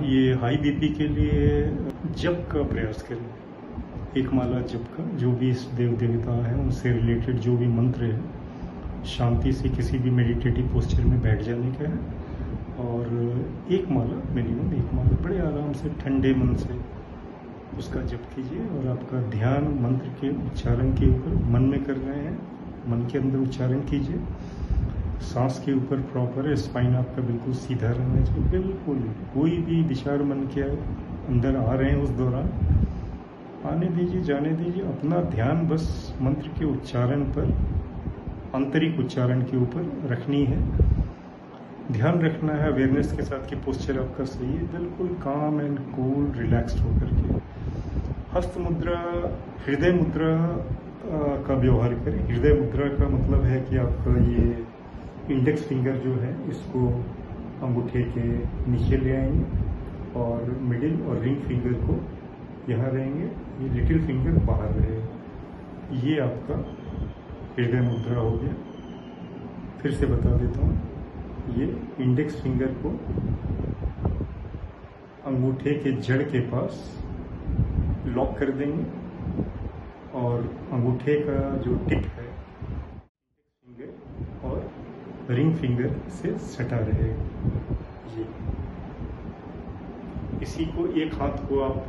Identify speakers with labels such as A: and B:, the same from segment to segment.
A: ये high BP के लिए जप का प्रयास करें। एक माला जप का, जो भी इस देव देवता है उनसे रिलेटेड जो भी मंत्र है, शांति से किसी भी मेडिटेटिव पोस्चर में बैठ जाने का है और एक माला, मिनिमम एक माला बड़े आराम से ठंडे मन से उसका जप कीजिए। और आपका ध्यान मंत्र के उच्चारण के ऊपर मन में कर रहे हैं, मन के अंदर उच्चारण कीजिए। सांस के ऊपर प्रॉपर है, स्पाइन आपका बिल्कुल सीधा रहना चाहिए। बिल्कुल कोई भी विचार मन के अंदर आ रहे हैं उस दौरान आने दीजिए, जाने दीजिए। अपना ध्यान बस मंत्र के उच्चारण पर, आंतरिक उच्चारण के ऊपर रखनी है, ध्यान रखना है अवेयरनेस के साथ कि पोस्चर आपका सही है, बिल्कुल काम एंड कूल रिलैक्स्ड होकर के। हस्त मुद्रा, हृदय मुद्रा का व्यवहार करें। हृदय मुद्रा का मतलब है कि आपका ये इंडेक्स फिंगर जो है इसको अंगूठे के नीचे ले आएंगे और मिडिल और रिंग फिंगर को यहाँ रहेंगे, ये लिटिल फिंगर बाहर रहेगा। ये आपका हृदय मुद्रा हो गया। फिर से बता देता हूँ, ये इंडेक्स फिंगर को अंगूठे के जड़ के पास लॉक कर देंगे और अंगूठे का जो टिप है फिंगर और रिंग फिंगर से सटा रहेगा। ये इसी को एक हाथ को आप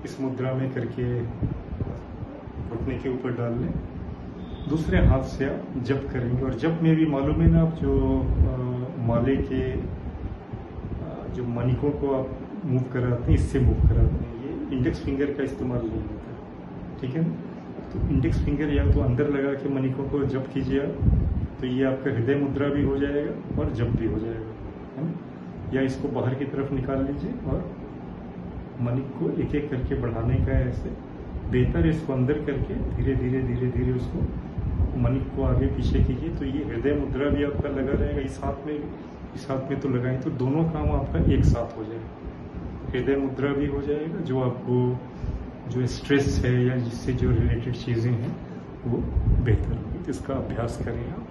A: इस मुद्रा में करके घुटने के ऊपर डाल लें, दूसरे हाथ से आप जप करेंगे। और जप में भी मालूम है ना, आप जो माले के जो मणिकों को आप मूव कराते हैं, इससे मूव कराते हैं। ये इंडेक्स फिंगर का इस्तेमाल नहीं होता, ठीक है ना। तो इंडेक्स फिंगर या तो अंदर लगा के मणिकों को जप कीजिए आप, तो ये आपका हृदय मुद्रा भी हो जाएगा और जप भी हो जाएगा, है ना। या इसको बाहर की तरफ निकाल लीजिए और मणिक को एक एक करके बढ़ाने का है। ऐसे बेहतर इसको अंदर करके धीरे धीरे धीरे धीरे उसको मणिक को आगे पीछे कीजिए, तो ये हृदय मुद्रा भी आपका लगा रहेगा। इस हाथ में भी, इस हाथ में तो लगाएं तो दोनों काम आपका एक साथ हो जाएगा। हृदय मुद्रा भी हो जाएगा, जो आपको जो स्ट्रेस है या जिससे जो रिलेटेड चीज़ें हैं वो बेहतर होगी। इसका अभ्यास करें आप।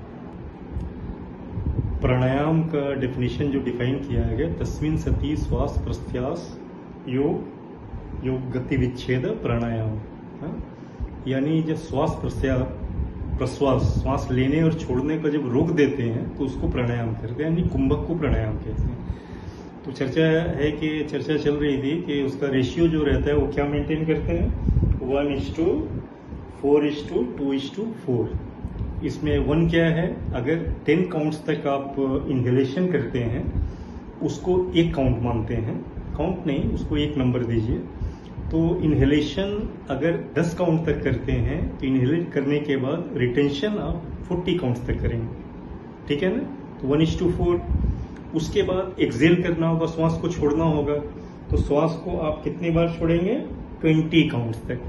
A: प्राणायाम का डेफिनेशन जो डिफाइन किया गया, तस्मिन् सति श्वास प्रश्वास योग गति विच्छेद प्राणायाम, यानी जब प्रश्वास श्वास लेने और छोड़ने का जब रोक देते हैं तो उसको प्राणायाम करते हैं, यानी कुंभक को प्राणायाम कहते हैं। तो चर्चा चल रही थी कि उसका रेशियो जो रहता है वो क्या मेंटेन करते हैं, 1:4:2:4। इसमें 1 क्या है, अगर 10 काउंट्स तक आप इनहेलेशन करते हैं उसको एक काउंट मानते हैं, काउंट नहीं, उसको एक नंबर दीजिए। तो इनहेलेशन अगर 10 काउंट तक करते हैं तो इनहेलेट करने के बाद रिटेंशन आप 40 काउंट्स तक करेंगे, ठीक है ना। तो 1:4। उसके बाद एक्सेल करना होगा, श्वास को छोड़ना होगा, तो श्वास को आप कितनी बार छोड़ेंगे, 20 काउंट्स तक।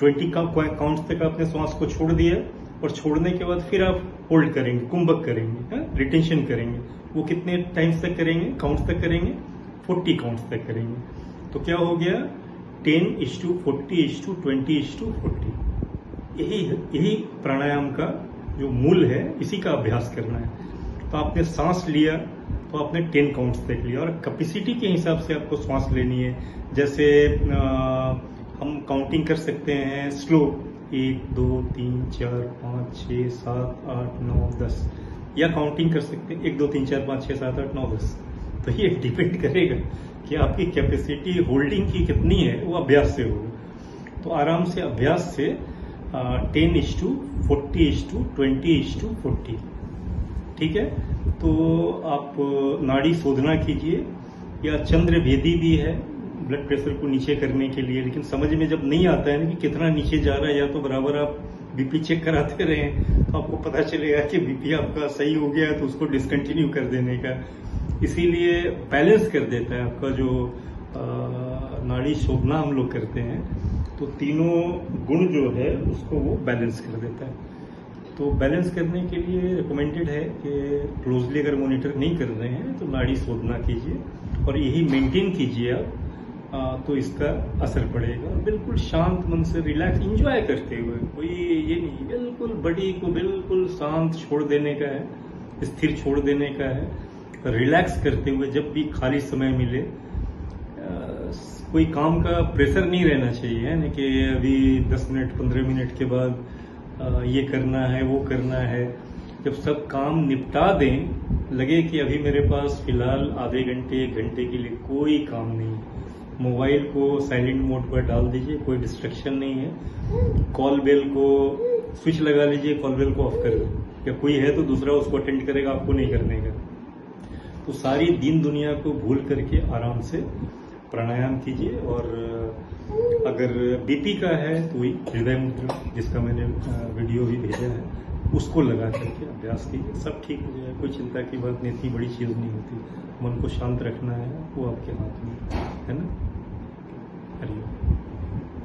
A: 20 काउंट्स तक आपने श्वास को छोड़ दिया और छोड़ने के बाद फिर आप होल्ड करेंगे, कुंभक करेंगे, रिटेंशन करेंगे। वो कितने टाइम्स तक करेंगे, काउंट्स तक करेंगे, 40 काउंट्स तक करेंगे। तो क्या हो गया, 10:40:20:40। यही प्राणायाम का जो मूल है, इसी का अभ्यास करना है। तो आपने सांस लिया तो आपने 10 काउंट्स तक लिया और कैपेसिटी के हिसाब से आपको सांस लेनी है। जैसे हम काउंटिंग कर सकते हैं स्लो, 1 2 3 4 5 6 7 8 9 10, या काउंटिंग कर सकते हैं 1 2 3 4 5 6 7 8 9 10। तो ये डिपेंड करेगा कि आपकी कैपेसिटी होल्डिंग की कितनी है, वो अभ्यास से होगा। तो आराम से अभ्यास से 10:40:20:40, ठीक है। तो आप नाड़ी शोधना कीजिए, या चंद्र भेदी भी है ब्लड प्रेशर को नीचे करने के लिए, लेकिन समझ में जब नहीं आता है ना कि कितना नीचे जा रहा है, या तो बराबर आप बीपी चेक कराते रहें तो आपको पता चलेगा कि बीपी आपका सही हो गया है, तो उसको डिसकंटिन्यू कर देने का। इसीलिए बैलेंस कर देता है आपका जो नाड़ी शोधना हम लोग करते हैं, तो तीनों गुण जो है उसको वो बैलेंस कर देता है। तो बैलेंस करने के लिए रिकमेंडेड है कि क्लोजली अगर मॉनिटर नहीं कर रहे हैं तो नाड़ी शोधना कीजिए और यही मेंटेन कीजिए आप, तो इसका असर पड़ेगा। बिल्कुल शांत मन से रिलैक्स एंजॉय करते हुए, कोई ये नहीं, बिल्कुल बॉडी को बिल्कुल शांत छोड़ देने का है, स्थिर छोड़ देने का है रिलैक्स करते हुए जब भी खाली समय मिले, कोई काम का प्रेशर नहीं रहना चाहिए है ना कि अभी 10 मिनट 15 मिनट के बाद ये करना है वो करना है। जब सब काम निपटा दें, लगे कि अभी मेरे पास फिलहाल आधे घंटे 1 घंटे के लिए कोई काम नहीं, मोबाइल को साइलेंट मोड पर डाल दीजिए, कोई डिस्ट्रक्शन नहीं है। कॉल बेल को स्विच लगा लीजिए, कॉल बेल को ऑफ कर दें, या कोई है तो दूसरा उसको अटेंड करेगा, आपको नहीं करने का। तो सारी दीन दुनिया को भूल करके आराम से प्राणायाम कीजिए। और अगर बीपी का है तो वही हृदय मुद्रा, जिसका मैंने वीडियो भी भेजा है, उसको लगा करके अभ्यास कीजिए, सब ठीक हो जाएगा। कोई चिंता की बात नहीं, इतनी बड़ी चीज नहीं होती। मन को शांत रखना है, वो आपके हाथ में है ना।